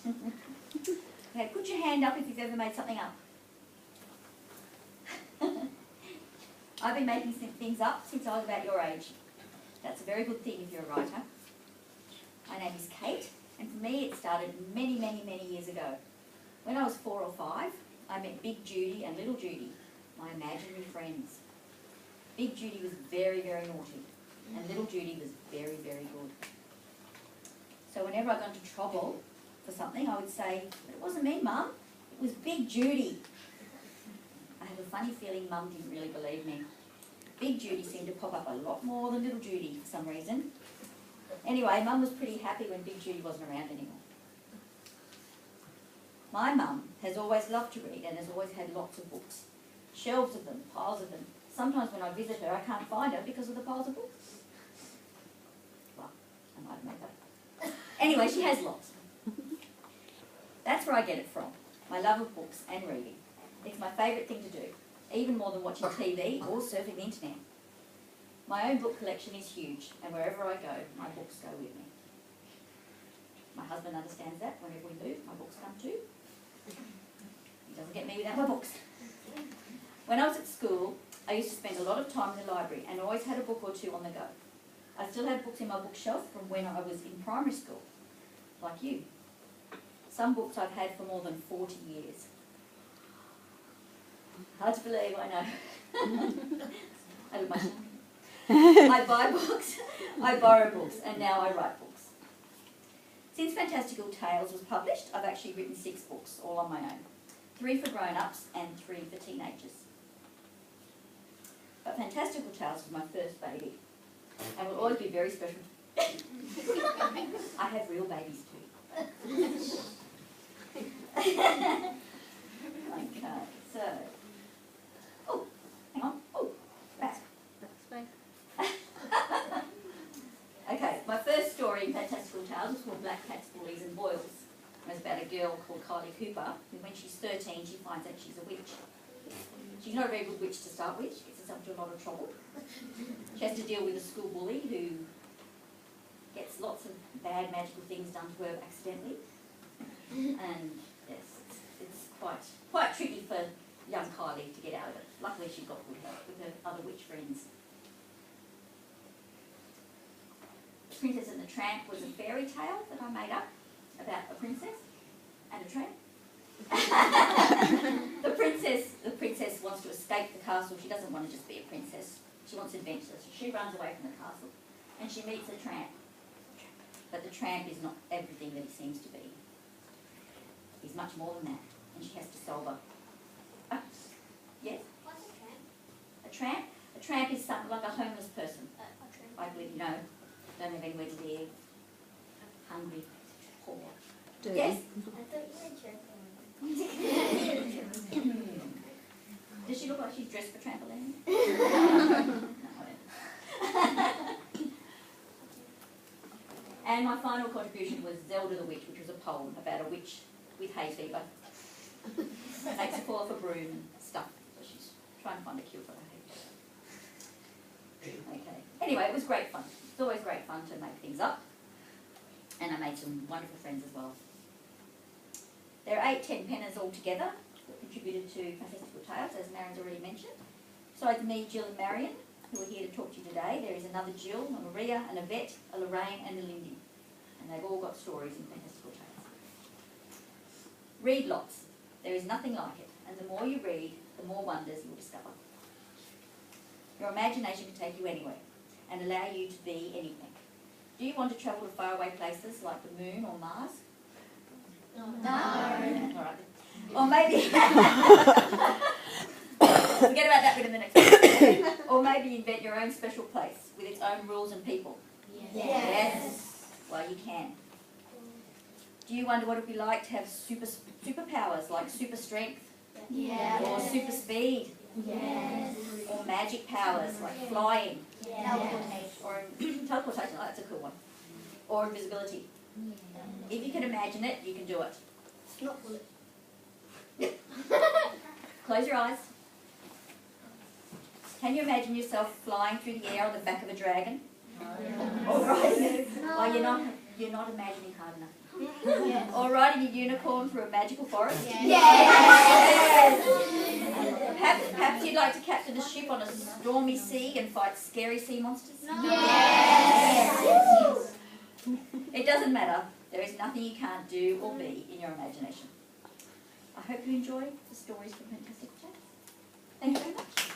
Okay, put your hand up if you've ever made something up. I've been making things up since I was about your age. That's a very good thing if you're a writer. My name is Kate, and for me it started many, many, many years ago. When I was 4 or 5, I met Big Judy and Little Judy, my imaginary friends. Big Judy was very, very naughty, and Little Judy was very, very good. So whenever I got into trouble for something, I would say, but it wasn't me, Mum, it was Big Judy. I have a funny feeling Mum didn't really believe me. Big Judy seemed to pop up a lot more than Little Judy for some reason. Anyway, Mum was pretty happy when Big Judy wasn't around anymore. My mum has always loved to read and has always had lots of books. Shelves of them, piles of them. Sometimes when I visit her, I can't find her because of the piles of books. Well, I might have made that. Anyway, she has lots. That's where I get it from, my love of books and reading. It's my favourite thing to do, even more than watching TV or surfing the internet. My own book collection is huge, and wherever I go, my books go with me. My husband understands that. Whenever we move, my books come too. He doesn't get me without my books. When I was at school, I used to spend a lot of time in the library and always had a book or two on the go. I still have books in my bookshelf from when I was in primary school, like you. Some books I've had for more than 40 years. Hard to believe, I know. I look much younger. I buy books, I borrow books, and now I write books. Since Fan-tas-tic-al Tales was published, I've actually written 6 books, all on my own. 3 for grown-ups and 3 for teenagers. But Fan-tas-tic-al Tales was my first baby, and will always be very special. I have real babies too. Okay, so... Oh, hang on. Oh, back. Okay, my first story in Fan-tas-tic-al Tales was called Black Cats, Bullies and Boils. It was about a girl called Kylie Cooper, who when she's 13 she finds out she's a witch. She's not a very good witch to start with, she gets herself into a lot of trouble. She has to deal with a school bully who gets lots of bad magical things done to her accidentally. And yes, it's quite tricky for young Kylie to get out of it. Luckily she got good help with her other witch friends. Princess and the Tramp was a fairy tale that I made up about a princess and a tramp. The princess wants to escape the castle. She doesn't want to just be a princess. She wants adventure. So she runs away from the castle and she meets a tramp. But the tramp is not everything that he seems to be. He's much more than that, and she has to solve her. Yes? What's a tramp? A tramp? A tramp is something like a homeless person. A tramp. Like, you know, don't have anywhere to live, hungry, poor. Dirty. Yes? I thought you were trampoline. Does she look like she's dressed for trampoline? And my final contribution was Zelda the Witch, which was a poem about a witch with hay fever. Makes her fall off a broom and stuff. So she's trying to find a cure for her hay fever. Okay. Anyway, it was great fun. It's always great fun to make things up. And I made some wonderful friends as well. There are 8 10-penners altogether that contributed to Fan-tas-tic-al Tales, as Marion's already mentioned. Besides me, Jill and Marion, who are here to talk to you today, there is another Jill, a Maria, an Yvette, a Lorraine and a Lindy. And they've all got stories in Fan-tas-tic-al Tales. Read lots. There is nothing like it. And the more you read, the more wonders you'll discover. Your imagination can take you anywhere and allow you to be anything. Do you want to travel to faraway places like the moon or Mars? No. All right. Or maybe... Forget about that bit in the next one. Or maybe invent your own special place with its own rules and people. Yes. Well, you can. Do you wonder what it would be like to have superpowers like super strength? Yes. Or super speed? Yes. Or magic powers like flying? Yes. Or teleportation, oh, that's a cool one. Or invisibility. If you can imagine it, you can do it. Not bullet. Close your eyes. Can you imagine yourself flying through the air on the back of a dragon? No. All right. Well, you're not imagining hard enough. Yes. Or riding a unicorn through a magical forest? Yes. Perhaps you'd like to captain a ship on a stormy sea and fight scary sea monsters? Yes. It doesn't matter. There is nothing you can't do or be in your imagination. I hope you enjoy the stories from Fan-tas-tic-al. Thank you very much.